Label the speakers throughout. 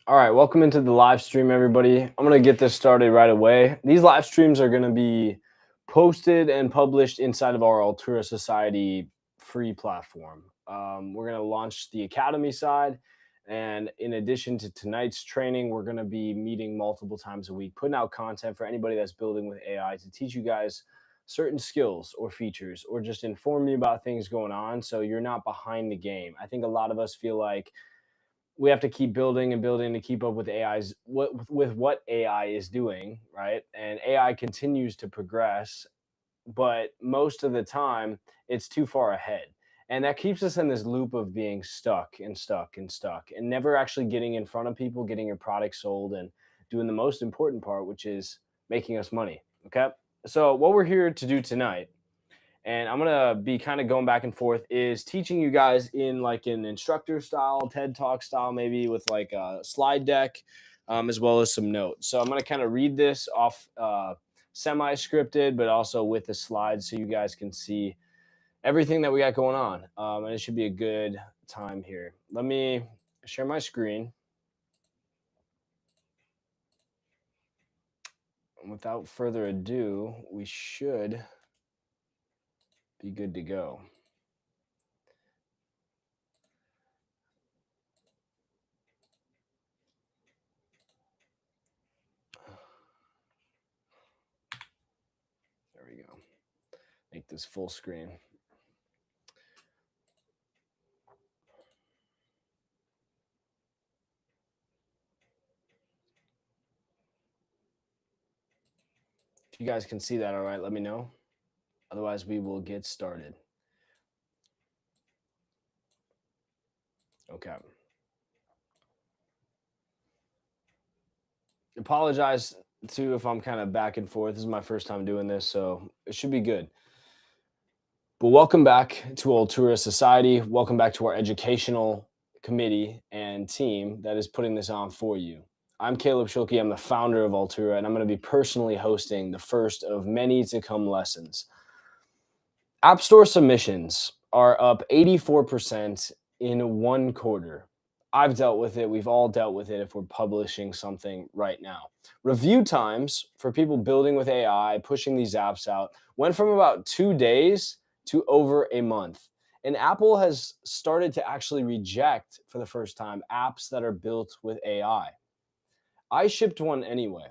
Speaker 1: All right, welcome into the live stream, everybody. I'm going to get this started right away. These live streams are going to be posted and published inside of our Altura Society free platform. We're going to launch the Academy side. And in addition to tonight's training, we're going to be meeting multiple times a week, putting out content for anybody that's building with AI to teach you guys certain skills or features or just inform you about things going on so you're not behind the game. I think a lot of us feel like we have to keep building and building to keep up with what AI is doing, right? And AI continues to progress, but most of the time it's too far ahead. And that keeps us in this loop of being stuck and stuck and stuck and never actually getting in front of people, getting your product sold and doing the most important part, which is making us money. Okay. So what we're here to do tonight, and I'm gonna be kind of going back and forth, is teaching you guys in like an instructor style, TED Talk style, maybe with like a slide deck, as well as some notes. So I'm gonna kind of read this off semi-scripted, but also with the slides, so you guys can see everything that we got going on, and it should be a good time here. Let me share my screen. And without further ado, we should be good to go. There we go. Make this full screen. If you guys can see that, all right, let me know. Otherwise, we will get started. Okay. Apologize too if I'm kind of back and forth. This is my first time doing this, so it should be good. But welcome back to Altura Society. Welcome back to our educational committee and team that is putting this on for you. I'm Caleb Schulke. I'm the founder of Altura, and I'm going to be personally hosting the first of many to come lessons. App Store submissions are up 84% in one quarter. I've dealt with it. We've all dealt with it if we're publishing something right now. Review times for people building with AI, pushing these apps out, went from about 2 days to over a month. And Apple has started to actually reject, for the first time, apps that are built with AI. I shipped one anyway.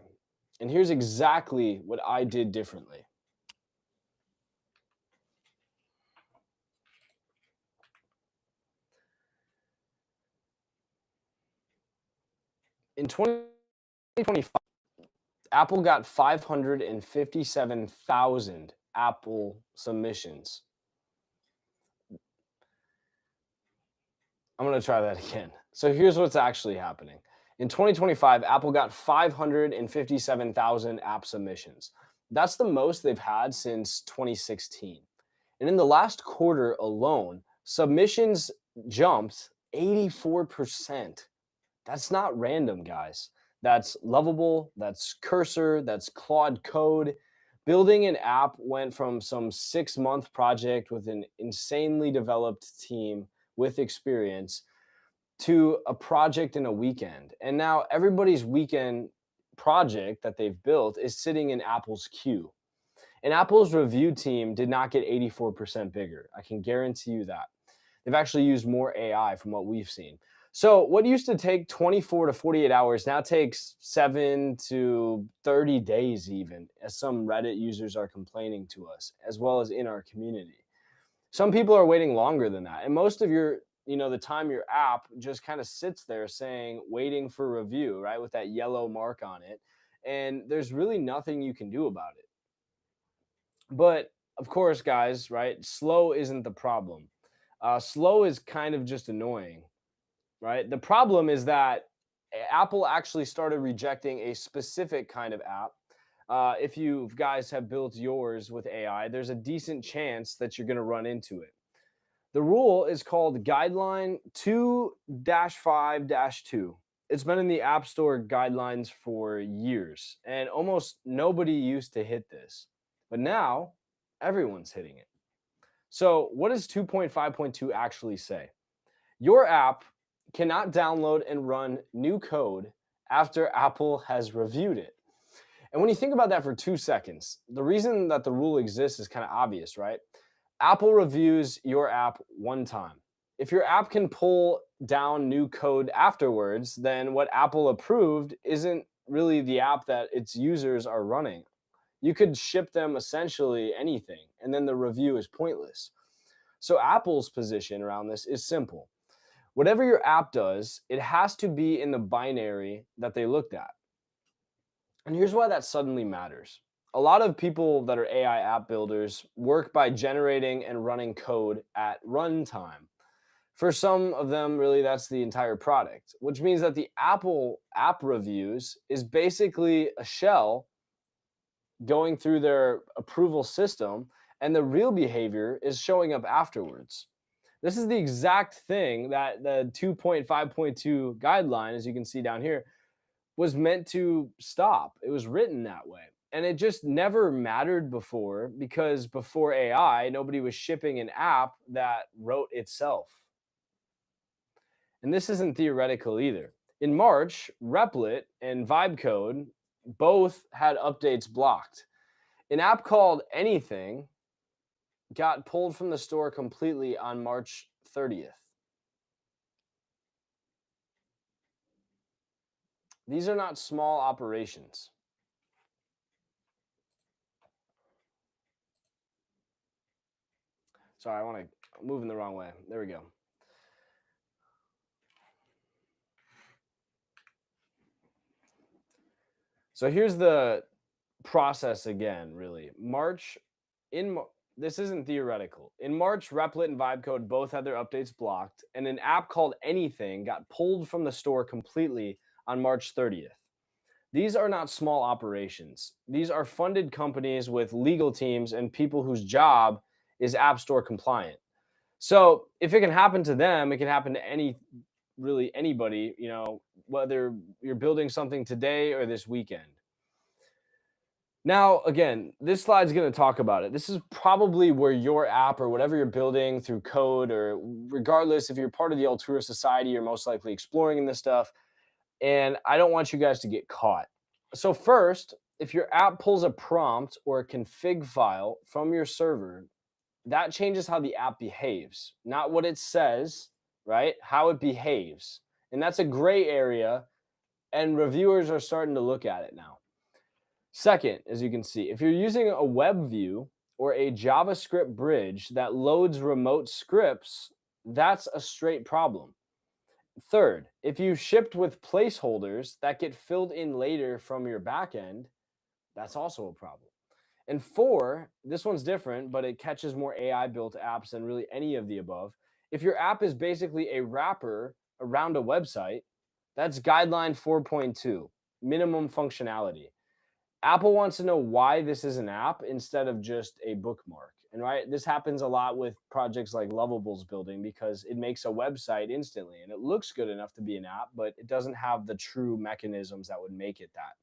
Speaker 1: And here's exactly what I did differently. In 2025, Apple got 557,000 Apple submissions. I'm going to try that again. So here's what's actually happening. In 2025, Apple got 557,000 app submissions. That's the most they've had since 2016. And in the last quarter alone, submissions jumped 84%. That's not random, guys. That's Lovable, that's Cursor, that's Claude Code. Building an app went from some 6-month project with an insanely developed team with experience to a project in a weekend. And now everybody's weekend project that they've built is sitting in Apple's queue. And Apple's review team did not get 84% bigger. I can guarantee you that. They've actually used more AI from what we've seen. So what used to take 24 to 48 hours now takes 7 to 30 days even, as some Reddit users are complaining to us, as well as in our community. Some people are waiting longer than that. And most of the time your app just kind of sits there saying, waiting for review, right? With that yellow mark on it. And there's really nothing you can do about it. But of course, guys, right? Slow isn't the problem. Slow is kind of just annoying, right? The problem is that Apple actually started rejecting a specific kind of app. If you guys have built yours with AI, there's a decent chance that you're going to run into it. The rule is called Guideline 2-5-2. It's been in the App Store guidelines for years, and almost nobody used to hit this. But now everyone's hitting it. So, what does 2.5.2 actually say? Your app cannot download and run new code after Apple has reviewed it. And when you think about that for 2 seconds, the reason that the rule exists is kind of obvious, right? Apple reviews your app one time. If your app can pull down new code afterwards, then what Apple approved isn't really the app that its users are running. You could ship them essentially anything, and then the review is pointless. So Apple's position around this is simple. Whatever your app does, it has to be in the binary that they looked at. And here's why that suddenly matters. A lot of people that are AI app builders work by generating and running code at runtime. For some of them, really, that's the entire product, which means that the Apple app reviews is basically a shell going through their approval system, and the real behavior is showing up afterwards. This is the exact thing that the 2.5.2 guideline, as you can see down here, was meant to stop. It was written that way. And it just never mattered before because before AI, nobody was shipping an app that wrote itself. And this isn't theoretical either. In March, Replit and Vibecode both had updates blocked. An app called Anything got pulled from the store completely on March 30th. These are not small operations. Sorry, I want to move in the wrong way. There we go. So here's the process again, really. This isn't theoretical. In March, Replit and Vibecode both had their updates blocked, and an app called Anything got pulled from the store completely on March 30th. These are not small operations. These are funded companies with legal teams and people whose job is App Store compliant. So if it can happen to them, it can happen to anybody, whether you're building something today or this weekend. Now, again, this slide's going to talk about it. This is probably where your app or whatever you're building through code, or regardless if you're part of the Altura Society, you're most likely exploring in this stuff. And I don't want you guys to get caught. So first, if your app pulls a prompt or a config file from your server, that changes how the app behaves, not what it says, right? How it behaves. And that's a gray area, and reviewers are starting to look at it now. Second, as you can see, if you're using a web view or a JavaScript bridge that loads remote scripts, that's a straight problem. Third, if you shipped with placeholders that get filled in later from your backend, that's also a problem. And four, this one's different, but it catches more AI built apps than really any of the above. If your app is basically a wrapper around a website, that's guideline 4.2, minimum functionality. Apple wants to know why this is an app instead of just a bookmark. And right, this happens a lot with projects like Lovable's building because it makes a website instantly and it looks good enough to be an app, but it doesn't have the true mechanisms that would make it that.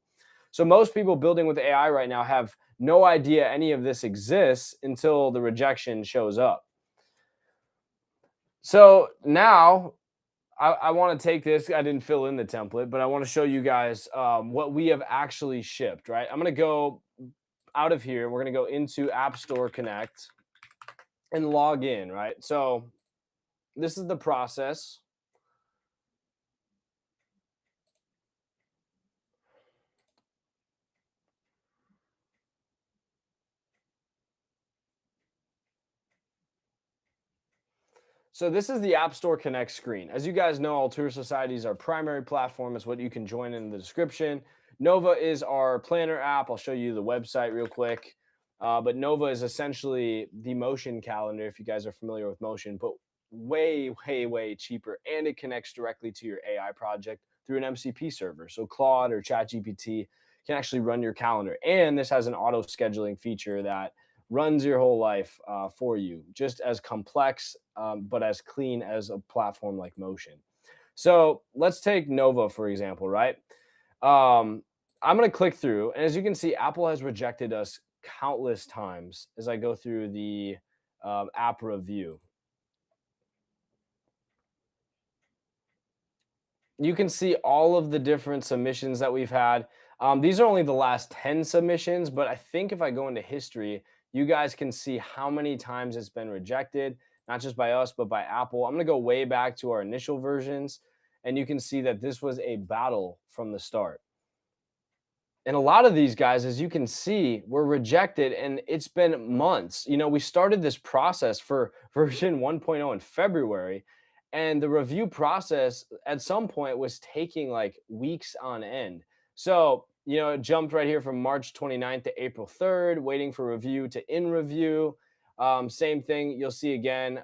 Speaker 1: So most people building with AI right now have no idea any of this exists until the rejection shows up. So now I want to take this. I didn't fill in the template, but I want to show you guys what we have actually shipped, right? I'm going to go out of here. We're going to go into App Store Connect and log in, right? So this is the process. So this is the App Store Connect screen. As you guys know, Altura Society is our primary platform. It's what you can join in the description. Nova is our planner app. I'll show you the website real quick. But Nova is essentially the Motion calendar, if you guys are familiar with Motion, but way, way, way cheaper. And it connects directly to your AI project through an MCP server. So Claude or ChatGPT can actually run your calendar. And this has an auto scheduling feature that runs your whole life for you, just as complex but as clean as a platform like Motion. So let's take Nova, for example, right? I'm going to click through. And as you can see, Apple has rejected us countless times as I go through the app review. you can see all of the different submissions that we've had. These are only the last 10 submissions, but I think if I go into history, you guys can see how many times it's been rejected, not just by us, but by Apple. I'm going to go way back to our initial versions, and you can see that this was a battle from the start. And a lot of these guys, as you can see, were rejected, and it's been months. We started this process for version 1.0 in February, and the review process at some point was taking like weeks on end. So, it jumped right here from March 29th to April 3rd, waiting for review to in review. Same thing you'll see again,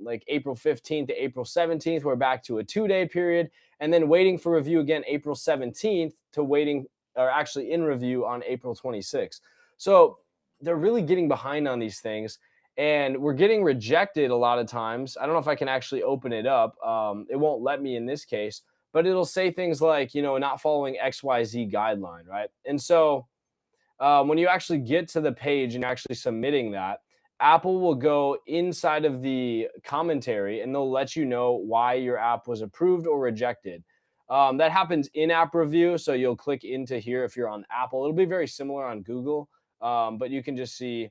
Speaker 1: like April 15th to April 17th. We're back to a 2-day period, and then waiting for review again April 17th to waiting or actually in review on April 26th. So they're really getting behind on these things, and we're getting rejected a lot of times. I don't know if I can actually open it up. It won't let me in this case, but it'll say things like, not following XYZ guideline, right? And so when you actually get to the page and actually submitting that, Apple will go inside of the commentary and they'll let you know why your app was approved or rejected. That happens in app review. So you'll click into here if you're on Apple. It'll be very similar on Google, but you can just see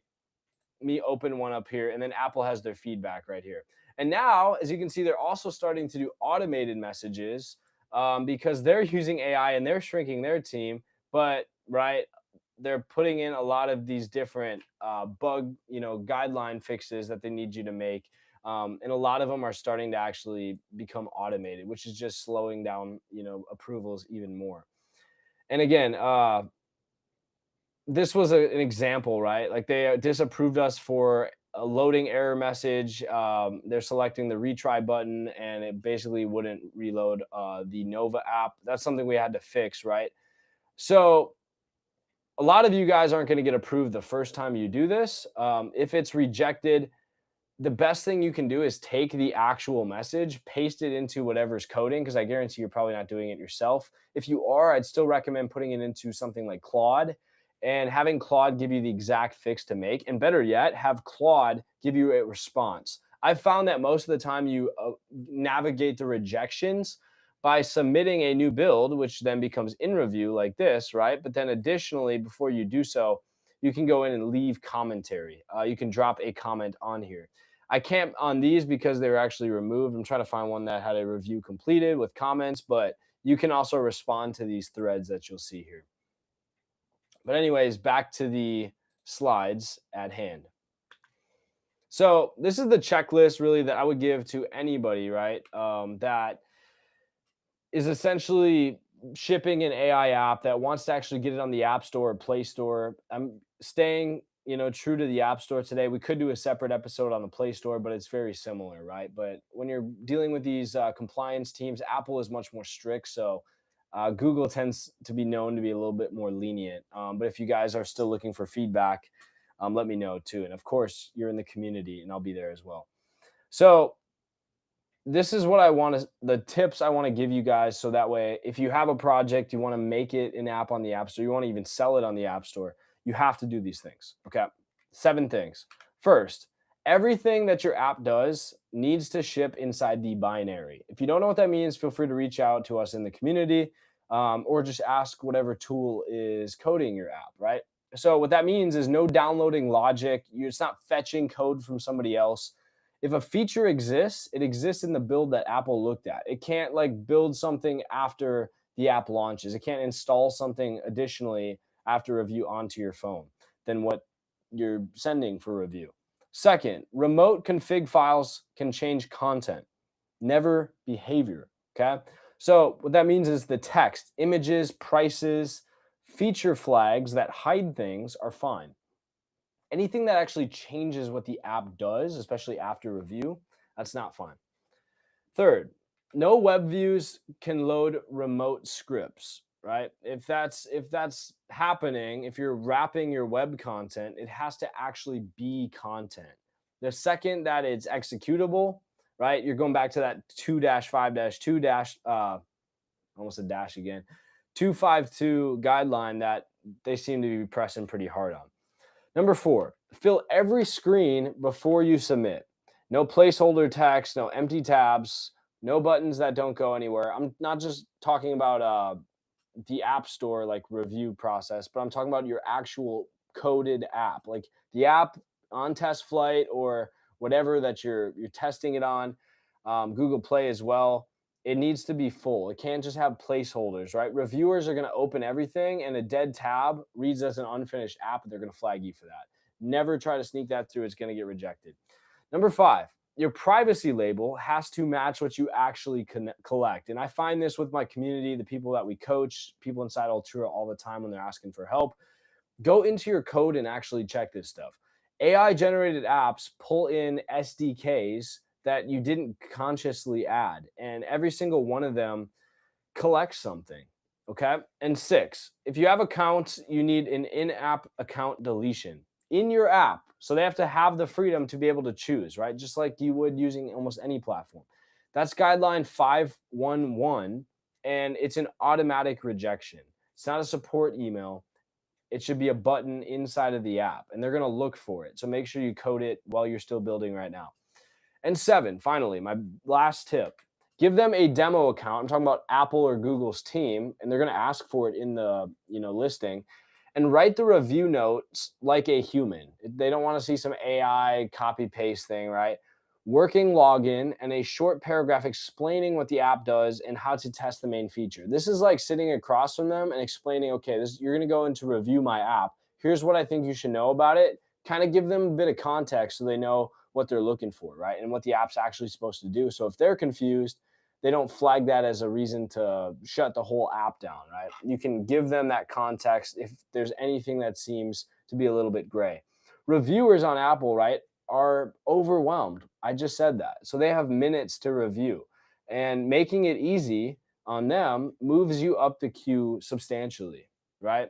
Speaker 1: me open one up here, and then Apple has their feedback right here. And now, as you can see, they're also starting to do automated messages because they're using AI and they're shrinking their team. But right, they're putting in a lot of these different bug, guideline fixes that they need you to make. And a lot of them are starting to actually become automated, which is just slowing down, approvals even more. And again, this was an example, right? Like they disapproved us for a loading error message. They're selecting the retry button, and it basically wouldn't reload the Nova app. That's something we had to fix, right? So a lot of you guys aren't going to get approved the first time you do this. If it's rejected, the best thing you can do is take the actual message, paste it into whatever's coding, because I guarantee you're probably not doing it yourself. If you are, I'd still recommend putting it into something like Claude and having Claude give you the exact fix to make. And better yet, have Claude give you a response. I've found that most of the time you navigate the rejections by submitting a new build, which then becomes in review like this, right? But then additionally, before you do so, you can go in and leave commentary. You can drop a comment on here. I can't on these because they were actually removed. I'm trying to find one that had a review completed with comments, but you can also respond to these threads that you'll see here. But anyways, back to the slides at hand. So this is the checklist really that I would give to anybody, right? That is essentially shipping an AI app that wants to actually get it on the App Store or Play Store. I'm staying, true to the App Store today. We could do a separate episode on the Play Store, but it's very similar, right? But when you're dealing with these compliance teams, Apple is much more strict. So Google tends to be known to be a little bit more lenient. But if you guys are still looking for feedback, let me know too. And of course, you're in the community and I'll be there as well. So this is what I want to, the tips I want to give you guys. So that way, if you have a project, you want to make it an app on the App Store, you want to even sell it on the App Store, you have to do these things. Okay. 7 things. First, everything that your app does needs to ship inside the binary. If you don't know what that means, feel free to reach out to us in the community or just ask whatever tool is coding your app, right? So what that means is no downloading logic. It's not fetching code from somebody else. If a feature exists, it exists in the build that Apple looked at. It can't like build something after the app launches. It can't install something additionally after review onto your phone than what you're sending for review. Second, remote config files can change content, never behavior. Okay. So what that means is the text, images, prices, feature flags that hide things are fine. Anything that actually changes what the app does, especially after review, that's not fine. Third, no web views can load remote scripts, right? If that's happening, if you're wrapping your web content, it has to actually be content. The second that it's executable, right? You're going back to that 2-5-2- almost a dash again, 252 guideline that they seem to be pressing pretty hard on. Number 4, fill every screen before you submit. No placeholder text, no empty tabs. No buttons that don't go anywhere. I'm not just talking about the app store like review process, but I'm talking about your actual coded app, like the app on test flight or whatever that you're testing it on, Google Play as well. It needs to be full. It can't just have placeholders, right? Reviewers are going to open everything, and a dead tab reads as an unfinished app, and they're going to flag you for that. Never try to sneak that through; it's going to get rejected. Number 5, your privacy label has to match what you actually collect. And I find this with my community, the people that we coach, people inside Altura all the time when they're asking for help. Go into your code and actually check this stuff. AI generated apps pull in SDKs that you didn't consciously add, and every single one of them collects something. Okay. And 6, if you have accounts, you need an in app account deletion in your app. So they have to have the freedom to be able to choose, right? Just like you would using almost any platform. That's guideline 511, and it's an automatic rejection. It's not a support email. It should be a button inside of the app, and they're going to look for it. So make sure you code it while you're still building right now. And 7, finally, my last tip, give them a demo account. I'm talking about Apple or Google's team, and they're going to ask for it in the listing, and write the review notes like a human. They don't want to see some AI copy paste thing, right? Working login and a short paragraph explaining what the app does and how to test the main feature. This is like sitting across from them and explaining, okay, you're going to go in to review my app. Here's what I think you should know about it. Kind of give them a bit of context so they know what they're looking for, right? And what the app's actually supposed to do. So if they're confused, they don't flag that as a reason to shut the whole app down, right? You can give them that context if there's anything that seems to be a little bit gray. Reviewers on Apple, right, are overwhelmed. I just said that. So they have minutes to review, and making it easy on them moves you up the queue substantially, right?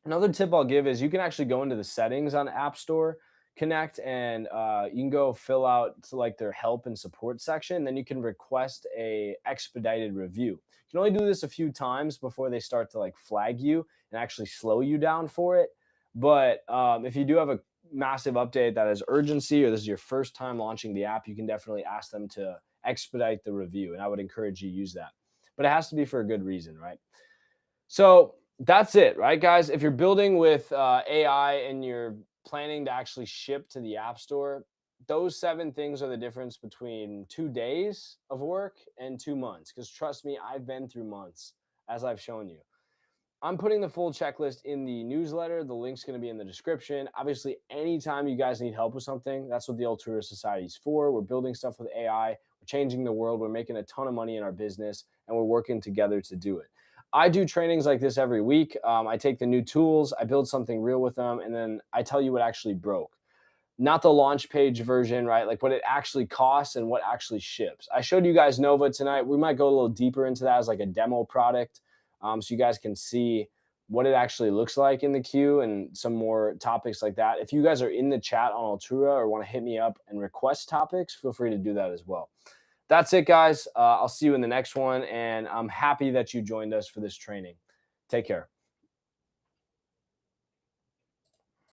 Speaker 1: Another tip I'll give is you can actually go into the settings on App Store Connect, and you can go fill out to like their help and support section. Then you can request a expedited review. You can only do this a few times before they start to like flag you and actually slow you down for it. But if you do have a massive update that has urgency, or this is your first time launching the app, you can definitely ask them to expedite the review, and I would encourage you to use that. But it has to be for a good reason, right? So that's it, right, guys? If you're building with AI and you're planning to actually ship to the App Store, those 7 things are the difference between 2 days of work and 2 months. Because trust me, I've been through months, as I've shown you. I'm putting the full checklist in the newsletter. The link's going to be in the description. Obviously, anytime you guys need help with something, that's what the Altura Society is for. We're building stuff with AI. We're changing the world. We're making a ton of money in our business, and we're working together to do it. I do trainings like this every week. I take the new tools, I build something real with them, and then I tell you what actually broke. Not the launch page version, right? Like what it actually costs and what actually ships. I showed you guys Nova tonight. We might go a little deeper into that as like a demo product, so you guys can see what it actually looks like in the queue and some more topics like that. If you guys are in the chat on Altura or want to hit me up and request topics, feel free to do that as well. That's it, guys. I'll see you in the next one, and I'm happy that you joined us for this training. Take care.